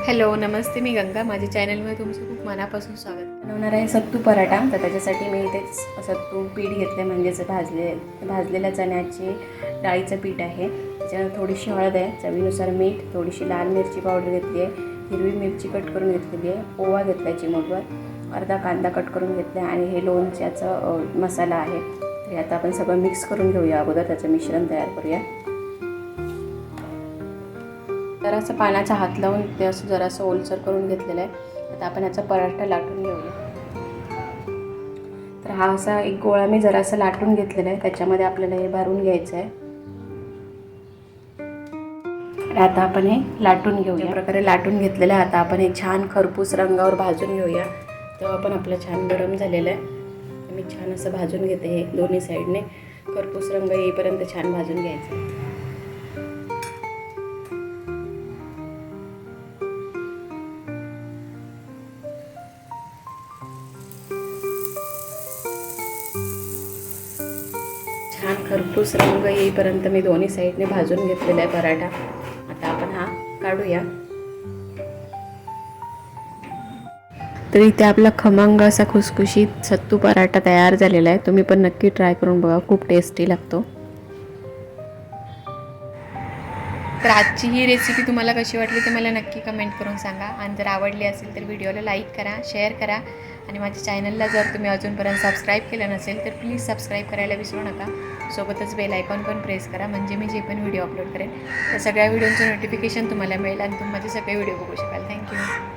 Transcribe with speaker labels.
Speaker 1: Hello नमस्ते, मी गंगा. माझ्या चॅनलमध्ये तुमचं खूप मनापासून स्वागत. बनवणार आहे सत्तू पराठा. तर त्याच्यासाठी मी इथेच सत्तू पीठ घेतले, म्हणजेच भाजलेल्या चण्याचे डाळीचं पीठ आहे. त्याच्यानंतर थोडीशी हळद आहे, चवीनुसार मीठ, थोडीशी लाल मिरची पावडर घेतली आहे, हिरवी मिरची कट करून घेतलेली आहे, ओवा घेतला आहे चिमूटभर, अर्धा कांदा कट करून घेतला आहे आणि हे लोणच्याचा मसाला आहे. तर आता आपण सगळं मिक्स करून घेऊया. अगोदर त्याचं मिश्रण तयार करूया. जरासं पाण्याचा हात लावून ते असं जरासं ओलसर करून घेतलेलं आहे. आता आपण याचा पराठा लाटून घेऊया. तर हा असा एक गोळा मी जरासं लाटून घेतलेला आहे. त्याच्यामध्ये आपल्याला हे भरून घ्यायचं आहे. आता आपण हे लाटून घेऊया. या प्रकारे लाटून घेतलेलं आहे. आता आपण हे छान खरपूस रंगावर भाजून घेऊया. तेव्हा पण आपलं छान गरम झालेलं आहे. मी छान असं भाजून घेते. हे दोन्ही साईडने खरपूस रंग येईपर्यंत छान भाजून घ्यायचं. छान खरपूस रंग येईपर्यंत मी दोन्ही साईडने भाजून घेतलेला आहे पराठा. आता आपण हा काढूया. तर इथे आपला खमंग असा खुसखुशीत सत्तू पराठा तयार झालेला आहे. तुम्ही पण नक्की ट्राय करून बघा, खूप टेस्टी लागतो. तर आजची ही रेसिपी तुम्हाला कशी वाटली ते मला नक्की कमेंट करून सांगा. आणि जर आवडली असेल तर व्हिडिओला लाईक करा, शेअर करा आणि माझ्या चॅनलला जर तुम्ही अजूनपर्यंत सबस्क्राईब केलं नसेल तर प्लीज सबस्क्राईब करायला विसरू नका. सोबतच बेल आयकॉन पण प्रेस करा, म्हणजे मी जे पण व्हिडिओ अपलोड करेन त्या सगळ्या व्हिडिओचं नोटिफिकेशन तुम्हाला मिळेल आणि तुम्ही माझे सगळे व्हिडिओ बघू शकाल. थँक्यू.